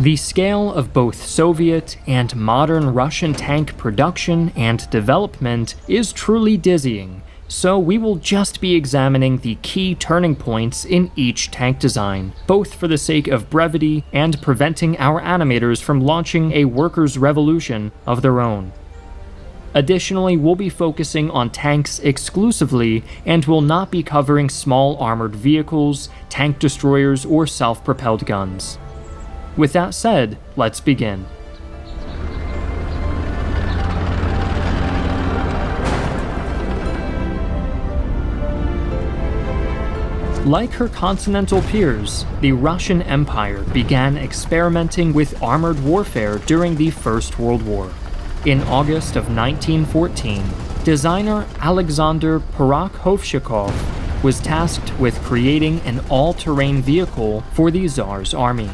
The scale of both Soviet and modern Russian tank production and development is truly dizzying, so we will just be examining the key turning points in each tank design, both for the sake of brevity and preventing our animators from launching a workers' revolution of their own. Additionally, we'll be focusing on tanks exclusively and will not be covering small armored vehicles, tank destroyers, or self-propelled guns. With that said, let's begin. Like her continental peers, the Russian Empire began experimenting with armored warfare during the First World War. In August of 1914, designer Alexander Porokhovchikov was tasked with creating an all-terrain vehicle for the Tsar's army.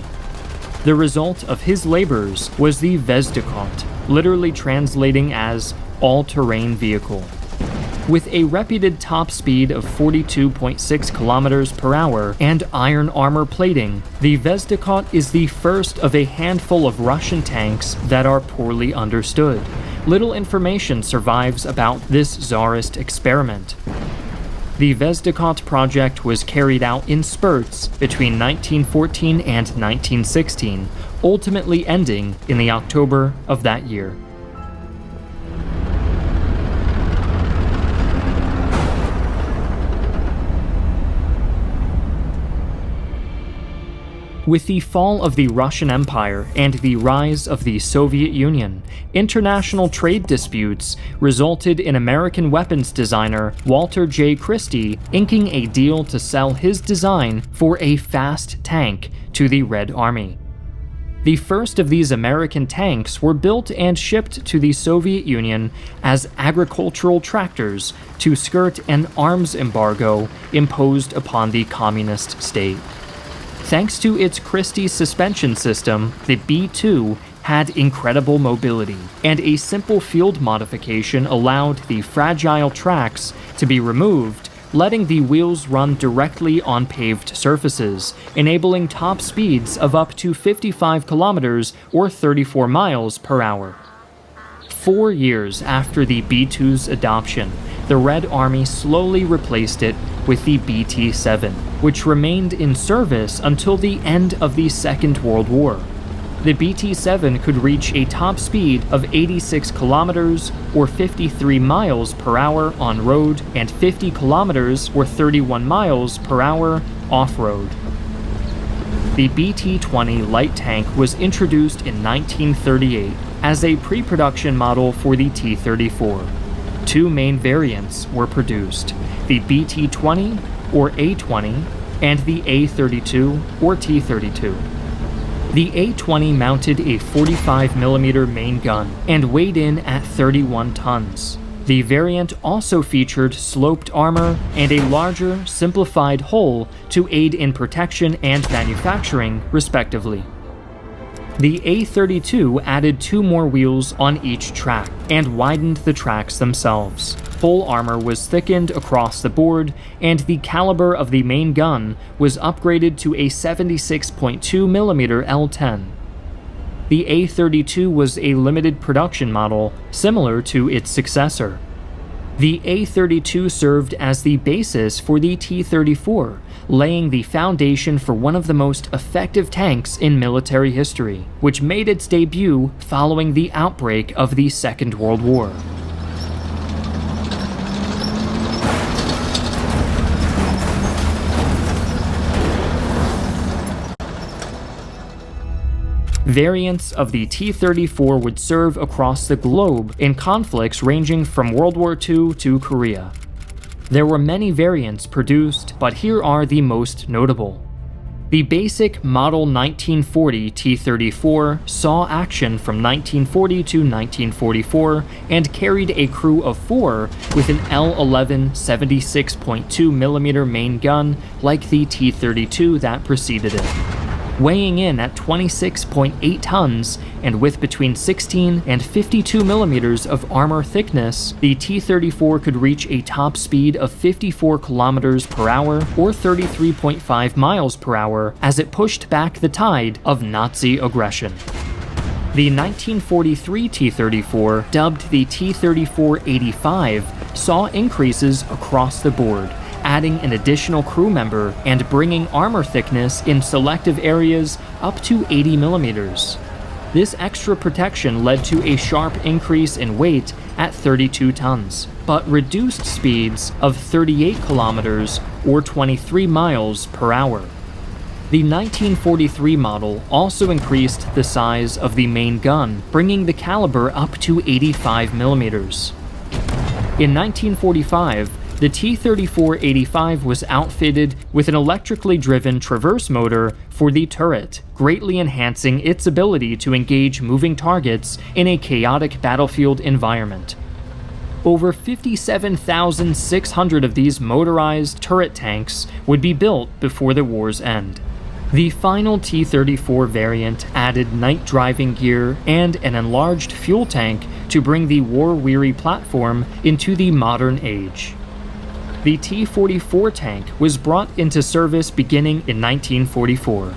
The result of his labors was the Vezdikot, literally translating as all-terrain vehicle. With a reputed top speed of 42.6 kilometers per hour and iron armor plating, the Vezdikot is the first of a handful of Russian tanks that are poorly understood. Little information survives about this Tsarist experiment. The Vezdikot project was carried out in spurts between 1914 and 1916, ultimately ending in the October of that year. With the fall of the Russian Empire and the rise of the Soviet Union, international trade disputes resulted in American weapons designer Walter J. Christie inking a deal to sell his design for a fast tank to the Red Army. The first of these American tanks were built and shipped to the Soviet Union as agricultural tractors to skirt an arms embargo imposed upon the communist state. Thanks to its Christie suspension system, the B-2 had incredible mobility, and a simple field modification allowed the fragile tracks to be removed, letting the wheels run directly on paved surfaces, enabling top speeds of up to 55 kilometers or 34 miles per hour. 4 years after the B-2's adoption, the Red Army slowly replaced it with the BT-7, which remained in service until the end of the Second World War. The BT-7 could reach a top speed of 86 kilometers or 53 miles per hour on road and 50 kilometers or 31 miles per hour off-road. The BT-20 light tank was introduced in 1938 as a pre-production model for the T-34. 2 main variants were produced, the BT-20 or A-20 and the A-32 or T-32. The A-20 mounted a 45mm main gun and weighed in at 31 tons. The variant also featured sloped armor and a larger, simplified hull to aid in protection and manufacturing, respectively. The A-32 added 2 more wheels on each track and widened the tracks themselves. Full armor was thickened across the board, and the caliber of the main gun was upgraded to a 76.2mm L10. The A-32 was a limited production model, similar to its successor. The A-32 served as the basis for the T-34, laying the foundation for one of the most effective tanks in military history, which made its debut following the outbreak of the Second World War. Variants of the T-34 would serve across the globe in conflicts ranging from World War II to Korea. There were many variants produced, but here are the most notable. The basic Model 1940 T-34 saw action from 1940 to 1944 and carried a crew of 4 with an L11 76.2mm main gun like the T-32 that preceded it. Weighing in at 26.8 tons and with between 16 and 52 millimeters of armor thickness, the T-34 could reach a top speed of 54 kilometers per hour or 33.5 miles per hour as it pushed back the tide of Nazi aggression. The 1943 T-34, dubbed the T-34-85, saw increases across the board, adding an additional crew member and bringing armor thickness in selective areas up to 80 millimeters. This extra protection led to a sharp increase in weight at 32 tons, but reduced speeds of 38 kilometers or 23 miles per hour. The 1943 model also increased the size of the main gun, bringing the caliber up to 85 millimeters. In 1945, the T-34-85 was outfitted with an electrically driven traverse motor for the turret, greatly enhancing its ability to engage moving targets in a chaotic battlefield environment. Over 57,600 of these motorized turret tanks would be built before the war's end. The final T-34 variant added night driving gear and an enlarged fuel tank to bring the war-weary platform into the modern age. The T-44 tank was brought into service beginning in 1944.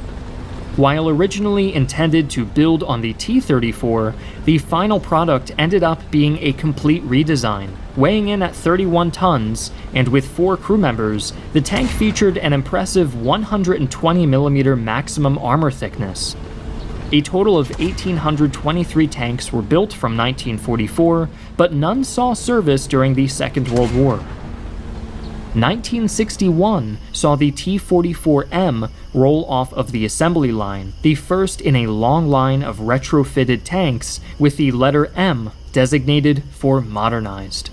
While originally intended to build on the T-34, the final product ended up being a complete redesign. Weighing in at 31 tons, and with 4 crew members, the tank featured an impressive 120mm maximum armor thickness. A total of 1,823 tanks were built from 1944, but none saw service during the Second World War. 1961 saw the T-44M roll off of the assembly line, the first in a long line of retrofitted tanks with the letter M designated for modernized.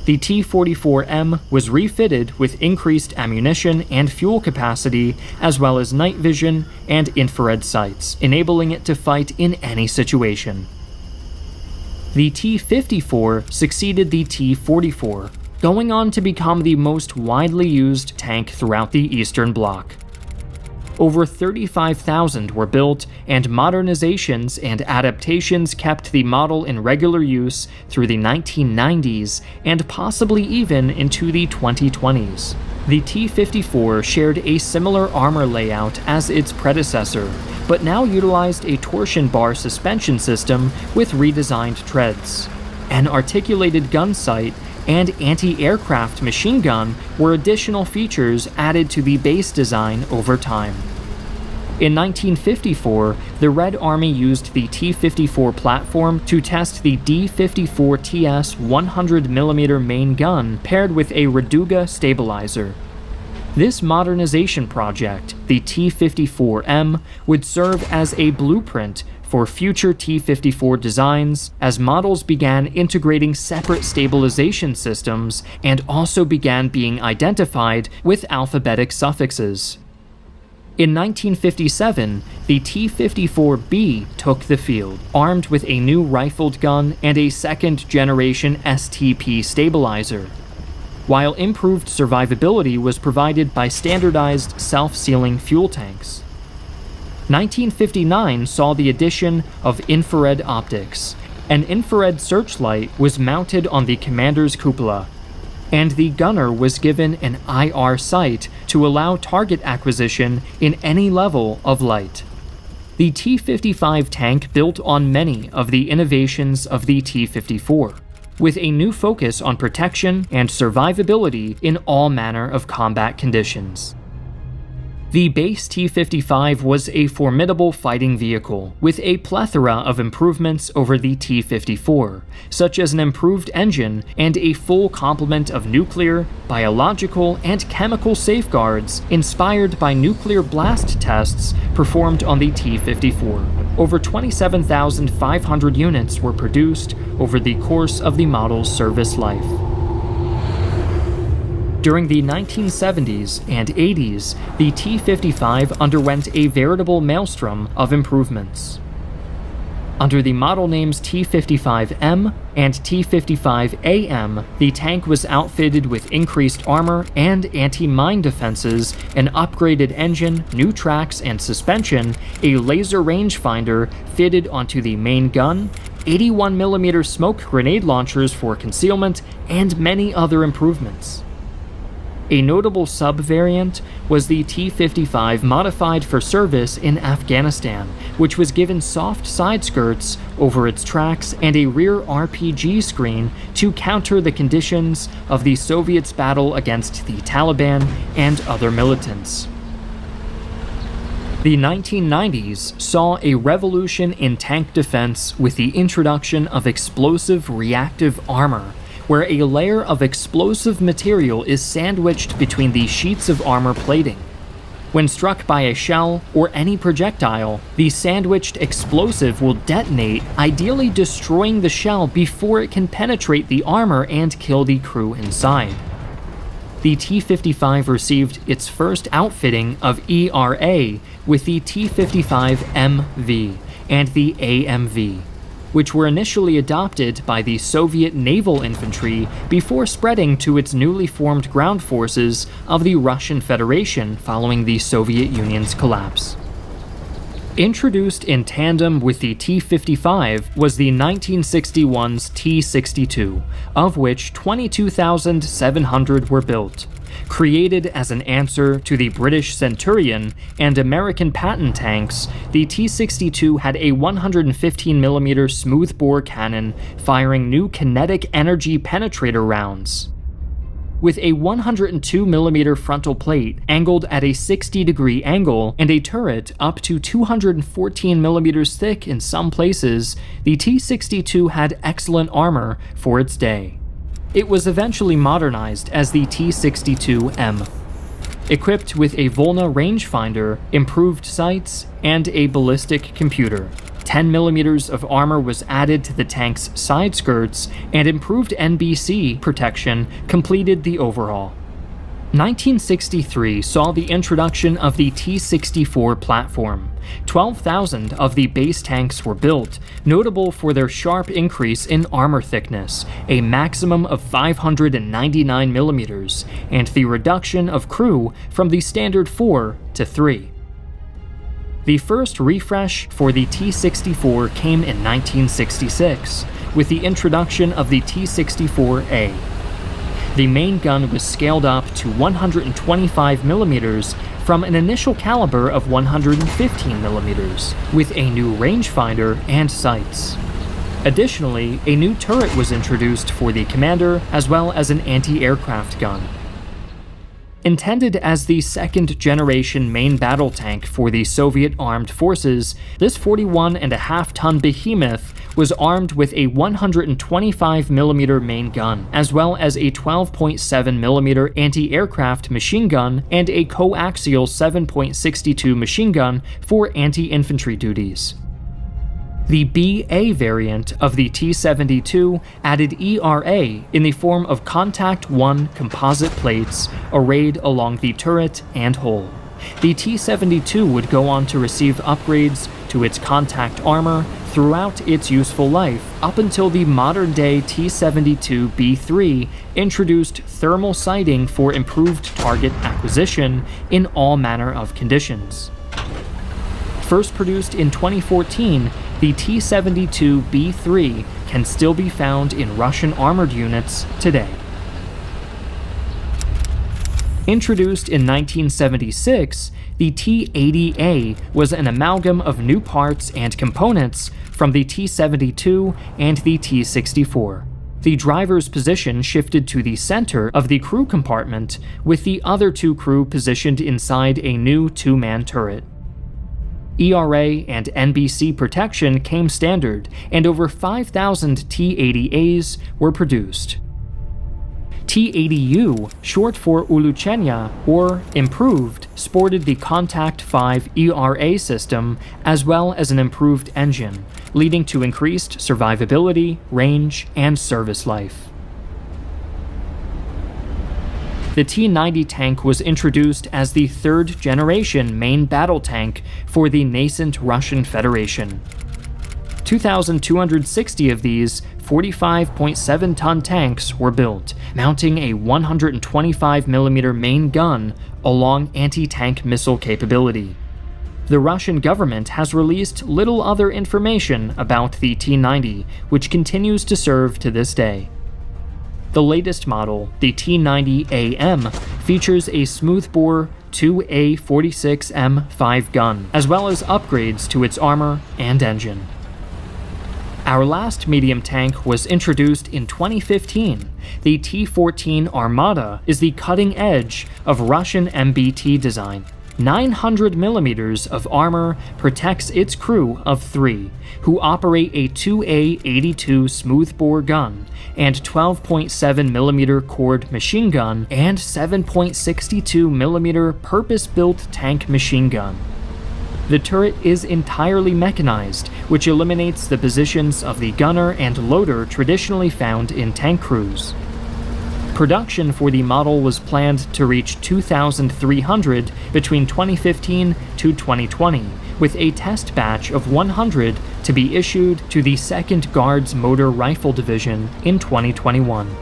The T-44M was refitted with increased ammunition and fuel capacity, as well as night vision and infrared sights, enabling it to fight in any situation. The T-54 succeeded the T-44, going on to become the most widely used tank throughout the Eastern Bloc. Over 35,000 were built, and modernizations and adaptations kept the model in regular use through the 1990s and possibly even into the 2020s. The T-54 shared a similar armor layout as its predecessor, but now utilized a torsion bar suspension system with redesigned treads. An articulated gun sight and anti-aircraft machine gun were additional features added to the base design over time. In 1954, the Red Army used the T-54 platform to test the D-54TS 100mm main gun paired with a Raduga stabilizer. This modernization project, the T-54M, would serve as a blueprint for future T-54 designs as models began integrating separate stabilization systems and also began being identified with alphabetic suffixes. In 1957, the T-54B took the field, armed with a new rifled gun and a second-generation STP stabilizer, while improved survivability was provided by standardized self-sealing fuel tanks. 1959 saw the addition of infrared optics. An infrared searchlight was mounted on the commander's cupola, and the gunner was given an IR sight to allow target acquisition in any level of light. The T-55 tank built on many of the innovations of the T-54, with a new focus on protection and survivability in all manner of combat conditions. The base T-55 was a formidable fighting vehicle, with a plethora of improvements over the T-54, such as an improved engine and a full complement of nuclear, biological, and chemical safeguards inspired by nuclear blast tests performed on the T-54. Over 27,500 units were produced over the course of the model's service life. During the 1970s and 80s, the T-55 underwent a veritable maelstrom of improvements. Under the model names T-55M and T-55AM, the tank was outfitted with increased armor and anti-mine defenses, an upgraded engine, new tracks and suspension, a laser rangefinder fitted onto the main gun, 81mm smoke grenade launchers for concealment, and many other improvements. A notable sub-variant was the T-55 modified for service in Afghanistan, which was given soft side skirts over its tracks and a rear RPG screen to counter the conditions of the Soviets' battle against the Taliban and other militants. The 1990s saw a revolution in tank defense with the introduction of explosive reactive armor, where a layer of explosive material is sandwiched between the sheets of armor plating. When struck by a shell or any projectile, the sandwiched explosive will detonate, ideally destroying the shell before it can penetrate the armor and kill the crew inside. The T-55 received its first outfitting of ERA with the T-55MV and the AMV, which were initially adopted by the Soviet naval infantry before spreading to its newly formed ground forces of the Russian Federation following the Soviet Union's collapse. Introduced in tandem with the T-55 was the 1961's T-62, of which 22,700 were built. Created as an answer to the British Centurion and American Patton tanks, the T-62 had a 115mm smoothbore cannon firing new kinetic energy penetrator rounds. With a 102mm frontal plate angled at a 60-degree angle and a turret up to 214mm thick in some places, the T-62 had excellent armor for its day. It was eventually modernized as the T-62M. Equipped with a Volna rangefinder, improved sights, and a ballistic computer, 10mm of armor was added to the tank's side skirts, and improved NBC protection completed the overhaul. 1963 saw the introduction of the T-64 platform. 12,000 of the base tanks were built, notable for their sharp increase in armor thickness, a maximum of 599mm, and the reduction of crew from the standard 4 to 3. The first refresh for the T-64 came in 1966, with the introduction of the T-64A. The main gun was scaled up to 125mm from an initial caliber of 115mm, with a new rangefinder and sights. Additionally, a new turret was introduced for the commander, as well as an anti-aircraft gun. Intended as the second-generation main battle tank for the Soviet armed forces, this 41.5-ton behemoth was armed with a 125mm main gun, as well as a 12.7mm anti-aircraft machine gun and a coaxial 7.62 machine gun for anti-infantry duties. The BA variant of the T-72 added ERA in the form of Contact 1 composite plates arrayed along the turret and hull. The T-72 would go on to receive upgrades to its contact armor throughout its useful life, up until the modern-day T-72B3 introduced thermal sighting for improved target acquisition in all manner of conditions. First produced in 2014, the T-72B3 can still be found in Russian armored units today. Introduced in 1976, the T-80A was an amalgam of new parts and components from the T-72 and the T-64. The driver's position shifted to the center of the crew compartment, with the other two crew positioned inside a new two-man turret. ERA and NBC protection came standard, and over 5,000 T-80As were produced. T-80U, short for Uluchenya, or improved, sported the Contact 5 ERA system as well as an improved engine, leading to increased survivability, range, and service life. The T-90 tank was introduced as the third-generation main battle tank for the nascent Russian Federation. 2,260 of these 45.7-ton tanks were built, mounting a 125mm main gun along anti-tank missile capability. The Russian government has released little other information about the T-90, which continues to serve to this day. The latest model, the T-90AM, features a smoothbore 2A46M5 gun, as well as upgrades to its armor and engine. Our last medium tank was introduced in 2015. The T-14 Armata is the cutting edge of Russian MBT design. 900mm of armor protects its crew of 3, who operate a 2A82 smoothbore gun and 12.7mm cord machine gun and 7.62mm purpose-built tank machine gun. The turret is entirely mechanized, which eliminates the positions of the gunner and loader traditionally found in tank crews. Production for the model was planned to reach 2,300 between 2015 to 2020, with a test batch of 100 to be issued to the 2nd Guards Motor Rifle Division in 2021.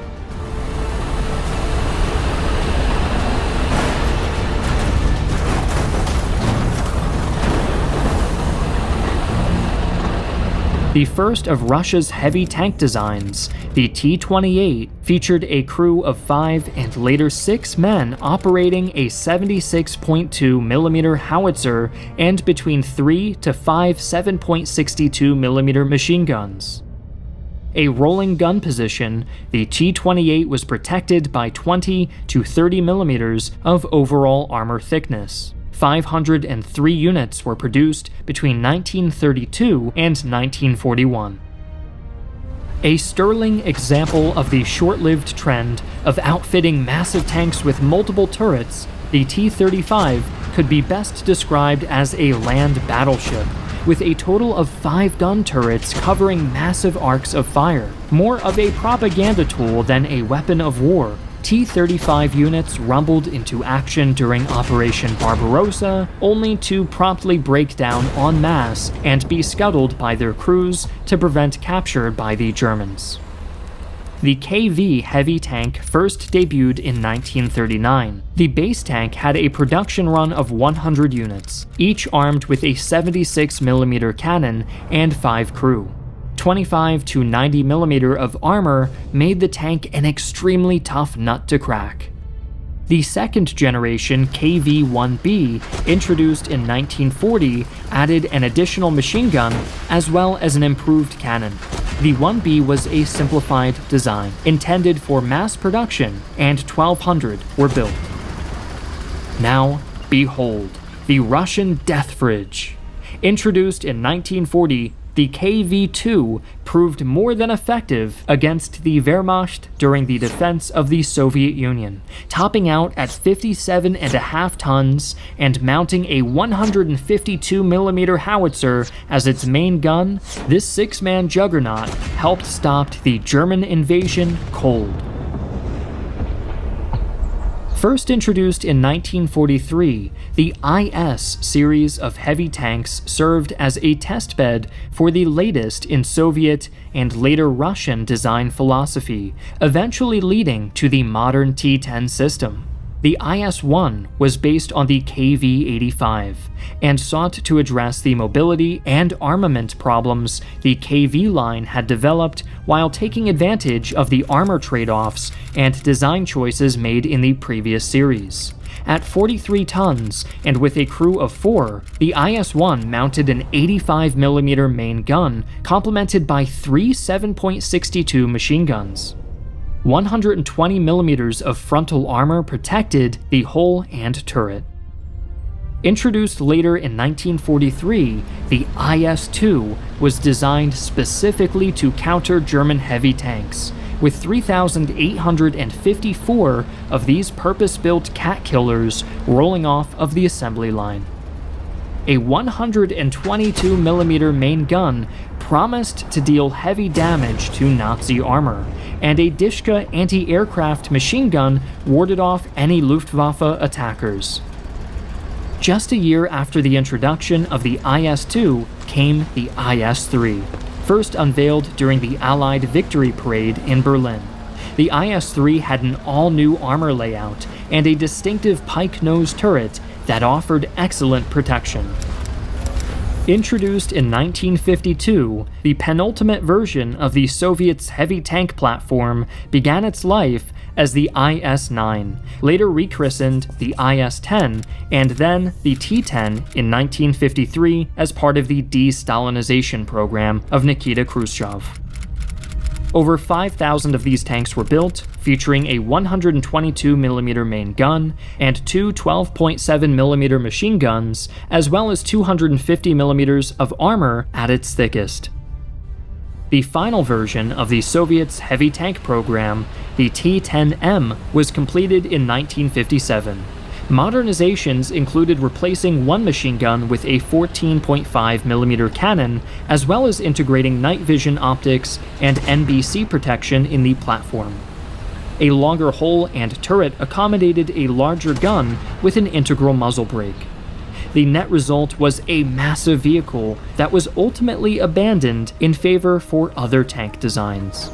The first of Russia's heavy tank designs, the T-28, featured a crew of 5 and later 6 men operating a 76.2mm howitzer and between 3 to 5 7.62mm machine guns. A rolling gun position, the T-28 was protected by 20 to 30mm of overall armor thickness. 503 units were produced between 1932 and 1941. A sterling example of the short-lived trend of outfitting massive tanks with multiple turrets, the T-35 could be best described as a land battleship, with a total of 5 gun turrets covering massive arcs of fire. More of a propaganda tool than a weapon of war, T-35 units rumbled into action during Operation Barbarossa, only to promptly break down en masse and be scuttled by their crews to prevent capture by the Germans. The KV heavy tank first debuted in 1939. The base tank had a production run of 100 units, each armed with a 76mm cannon and 5 crew. 25 to 90mm of armor made the tank an extremely tough nut to crack. The second generation KV-1B, introduced in 1940, added an additional machine gun as well as an improved cannon. The 1B was a simplified design, intended for mass production, and 1,200 were built. Now, behold, the Russian Death Fridge. Introduced in 1940, the KV-2 proved more than effective against the Wehrmacht during the defense of the Soviet Union, topping out at 57.5 tons and mounting a 152mm howitzer as its main gun. This 6-man juggernaut helped stop the German invasion cold. First introduced in 1943, the IS series of heavy tanks served as a testbed for the latest in Soviet and later Russian design philosophy, eventually leading to the modern T-10 system. The IS-1 was based on the KV-85 and sought to address the mobility and armament problems the KV line had developed while taking advantage of the armor trade-offs and design choices made in the previous series. At 43 tons and with a crew of 4, the IS-1 mounted an 85mm main gun complemented by 3 7.62 machine guns. 120mm of frontal armor protected the hull and turret. Introduced later in 1943, the IS-2 was designed specifically to counter German heavy tanks, with 3,854 of these purpose-built cat killers rolling off of the assembly line. A 122mm main gun promised to deal heavy damage to Nazi armor, and a Dishka anti-aircraft machine gun warded off any Luftwaffe attackers. Just a year after the introduction of the IS-2 came the IS-3. first unveiled during the Allied Victory Parade in Berlin. The IS-3 had an all-new armor layout and a distinctive pike nose turret that offered excellent protection. Introduced in 1952, the penultimate version of the Soviets' heavy tank platform began its life as the IS-9, later rechristened the IS-10, and then the T-10 in 1953 as part of the de-Stalinization program of Nikita Khrushchev. Over 5,000 of these tanks were built, featuring a 122mm main gun and two 12.7mm machine guns, as well as 250mm of armor at its thickest. The final version of the Soviets' heavy tank program, the T-10M, was completed in 1957. Modernizations included replacing one machine gun with a 14.5mm cannon, as well as integrating night vision optics and NBC protection in the platform. A longer hull and turret accommodated a larger gun with an integral muzzle brake. The net result was a massive vehicle that was ultimately abandoned in favor for other tank designs.